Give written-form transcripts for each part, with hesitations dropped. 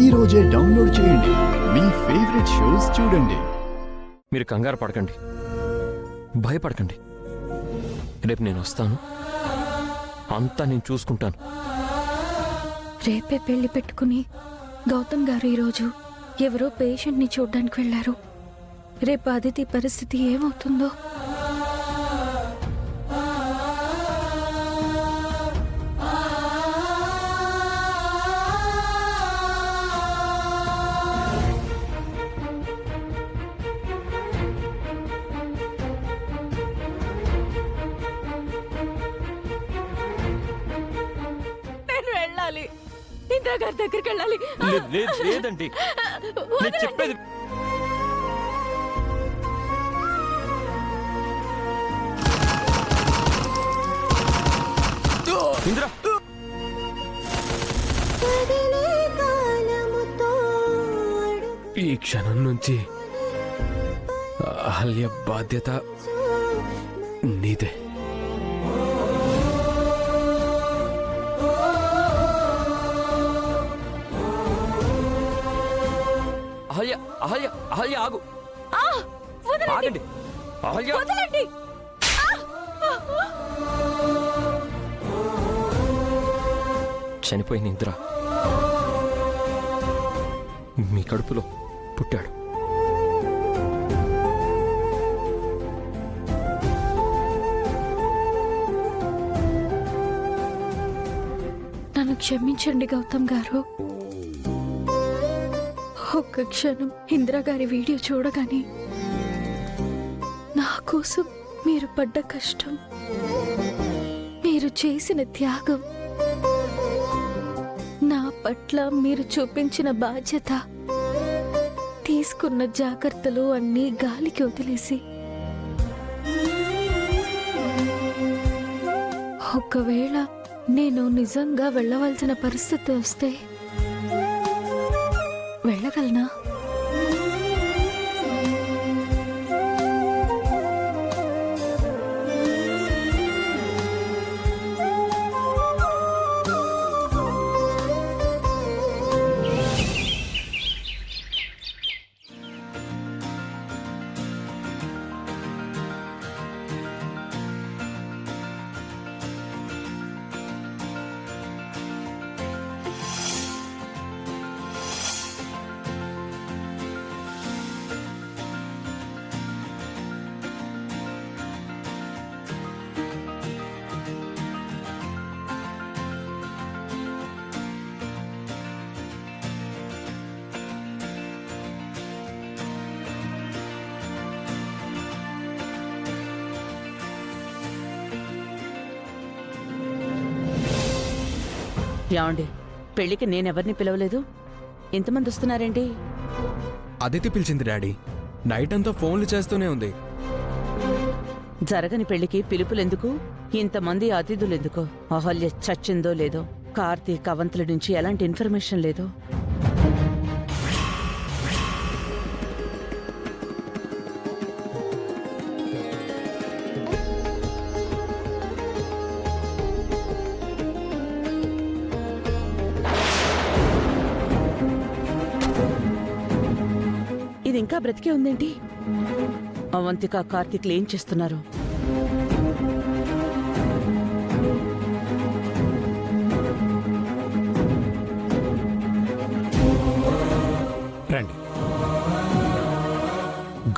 ఈ రోజే డౌన్లోడ్ చేయండి. మీ ఫేవరెట్ షోస్ చూడండి. మీరు కంగారు పడకండి, భయపడకండి. రేపు నేను వస్తాను, అంతా నేను చూసుకుంటాను. రేపే పెళ్లి పెట్టుకుని గౌతమ్ గారు ఈరోజు ఎవరో పేషెంట్ని చూడ్డానికి వెళ్లారు. రేపు అదితి పరిస్థితి ఏమవుతుందో. ఇందిరా గారి దగ్గరికి వెళ్ళాలి. లేదండి, నేను చెప్పేది ఇందిరా. ఈ క్షణం నుంచి అహల్య బాధ్యత నీదే. అహల్య అహల్య అహల్య ఆగు, ఆగండి. అహల్య వదలండి. చనిపోయింది ఇందిరా, మీ కడుపులో పుట్టాడు. నన్ను క్షమించండి గౌతమ్ గారు. ఒక్క క్షణం ఇందిరా గారి వీడియో చూడగానే నా కోసం మీరు పడ్డ కష్టం, మీరు చేసిన త్యాగం, నా పట్ల మీరు చూపించిన బాధ్యత, తీసుకున్న జాగ్రత్తలు అన్నీ గాలికి వదిలేసి, ఒకవేళ నేను నిజంగా వెళ్ళవలసిన పరిస్థితి వస్తే వెళ్ళగలనా? ఏమండి, పెళ్లికి నేనెవరిని పిలవలేదు, ఎంతమంది వస్తున్నారేంటి? అదితి పిలిచింది డాడీ. నైట్ అంతా ఫోన్లు చేస్తూనే ఉంది. జరగని పెళ్లికి పిలుపులెందుకు, ఇంతమంది అతిథులెందుకు? అహల్య చచ్చిందో లేదో, కార్తీక్ అవంతుల నుంచి ఎలాంటి ఇన్ఫర్మేషన్ లేదో. ఇది ఇంకా బ్రతికే ఉందేంటి? అవంతిక కార్తీక్లు ఏం చేస్తున్నారు? రండి.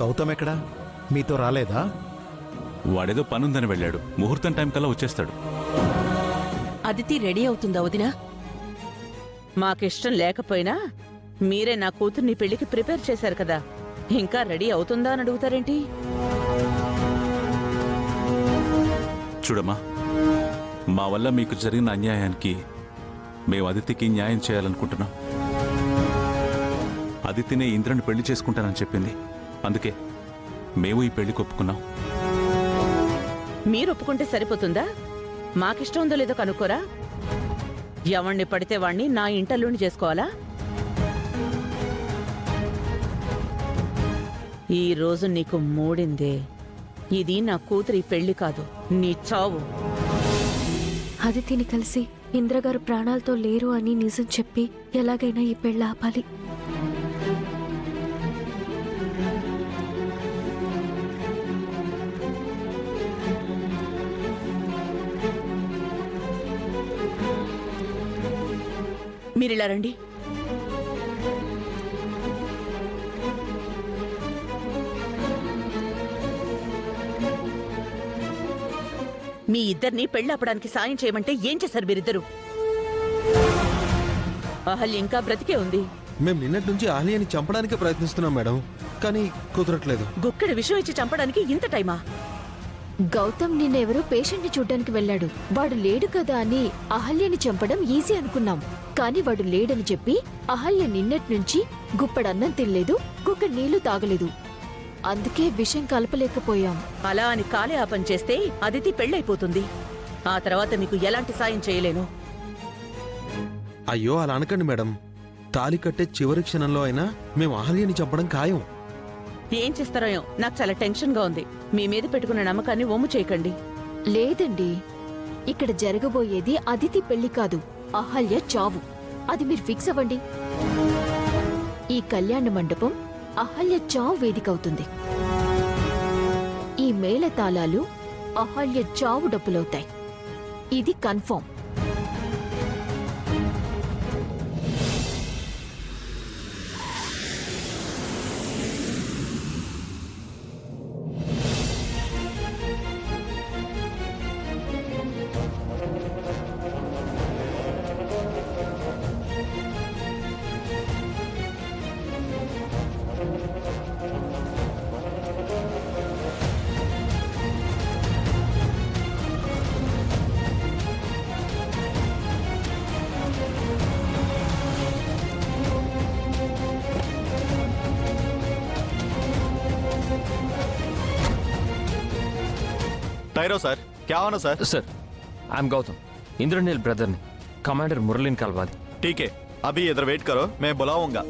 గౌతమ్ ఎక్కడా? మీతో రాలేదా? వాడేదో పనుందని వెళ్ళాడు. ముహూర్తం టైం కల్లా వచ్చేస్తాడు. అదితి రెడీ అవుతుందా వదినా? మాకిష్టం లేకపోయినా మీరే నా కూతుర్ని పెళ్లికి ప్రిపేర్ చేశారు కదా, ఇంకా రెడీ అవుతుందా అని అడుగుతారేంటి? చూడమ్మా, మా వల్ల మీకు జరిగిన అన్యాయానికి మేము అదితికి న్యాయం చేయాలనుకుంటున్నాం. అదితినే ఇంద్రని పెళ్లి చేసుకుంటానని చెప్పింది. అందుకే మేము ఈ పెళ్లికి ఒప్పుకున్నాం. మీరు ఒప్పుకుంటే సరిపోతుందా? మాకిష్టం ఉందో లేదో కనుక్కోరా? ఎవణ్ణి పడితే వాణ్ణి నా ఇంటల్లుని చేసుకోవాలా? ఈ రోజు నీకు మూడిందే. ఇది నా కూతురి పెళ్లి కాదు, నీ చావు. అదితిని కలిసి ఇంద్రగారు ప్రాణాలతో లేరు అని నిజం చెప్పి ఎలాగైనా ఈ పెళ్ళి ఆపాలి. మీరిలా రండి. మీ ఇద్దరిని పెళ్ళాపడానికి సాయం చేయమంటే ఏం చేశారు మీరిద్దరు? అహల్య ఇంకా బ్రతికే ఉంది. మేము నిన్నటి నుంచి ఆలియాని చంపడానికి ప్రయత్నిస్తున్నాం మేడం, కానీ కుదరట్లేదు. గుక్కడి విషయం ఇచ్చి చంపడానికి ఇంత టైమా? గౌతమ్ నిన్నెవరో పేషెంట్ ని చూడ్డానికి వెళ్ళాడు. వాడు లేడు కదా అని అహల్యని చంపడం ఈజీ అనుకున్నాం. కానీ వాడు లేడని చెప్పి అహల్య నిన్నటి నుంచి గుప్పడన్నం తినలేదు, గుక్క నీళ్లు తాగలేదు. అందుకే విషం కలపలేకపోయాం. అలా అని కాలయాపన చేస్తే అదితి పెళ్ళైపోతుంది. ఆ తర్వాత మీకు ఎలాంటి సాయం చేయలేను. అయ్యో అలా అనకండి మేడం, తాలి కట్టే చివరి క్షణంలో అయినా మేము ఆలియాని చంపడం ఖాయం. ఏం చేస్తారో ఏమో, నాకు చాలా టెన్షన్ గా ఉంది. మీ మీద పెట్టుకున్న నమ్మకాన్ని ఒమ్ము చేయకండి. లేదండి, ఇక్కడ జరగబోయేది అదితి పెళ్లి కాదు, అహల్య చావు. అది మీరు ఫిక్స్ అవ్వండి. ఈ కళ్యాణ మండపం అహల్య చావు వేదికవుతుంది. ఈ మేళతాళాలు అహల్య చావు డప్పులవుతాయి. ఇది కన్ఫర్మ్. టైరో సార్, క్యా होना sir? Sir, I'm Gautam, Indranil బ్రదర్ని. కమాండర్ మురళిని కలవాలి. ठीक है, अभी इधर वेट करो, मैं बुलाऊंगा.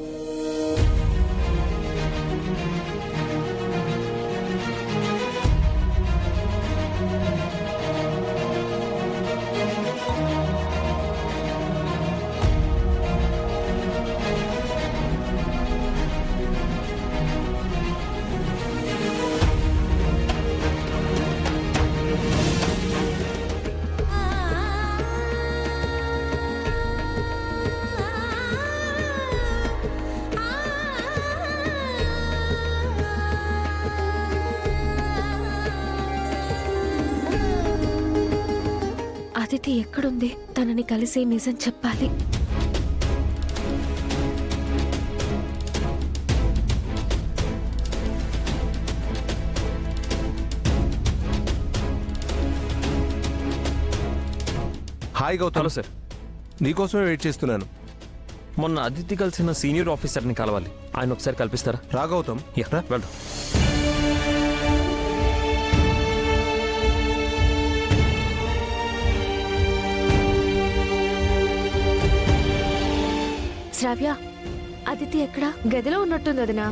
అదితి ఎక్కడుంది? తనని కలిసి నిజం చెప్పాలి. హాయ్ గౌతమ్. హలో సార్, నీకోసమే వెయిట్ చేస్తున్నాను. మొన్న అదితి కలిసిన సీనియర్ ఆఫీసర్ని కలవాలి. ఆయన ఒకసారి కల్పిస్తారా? రా గౌతమ్. యా, వెళ్దాం. శ్రావ్య, అదితి ఎక్కడా? గదిలో ఉన్నట్టుంది వదినా.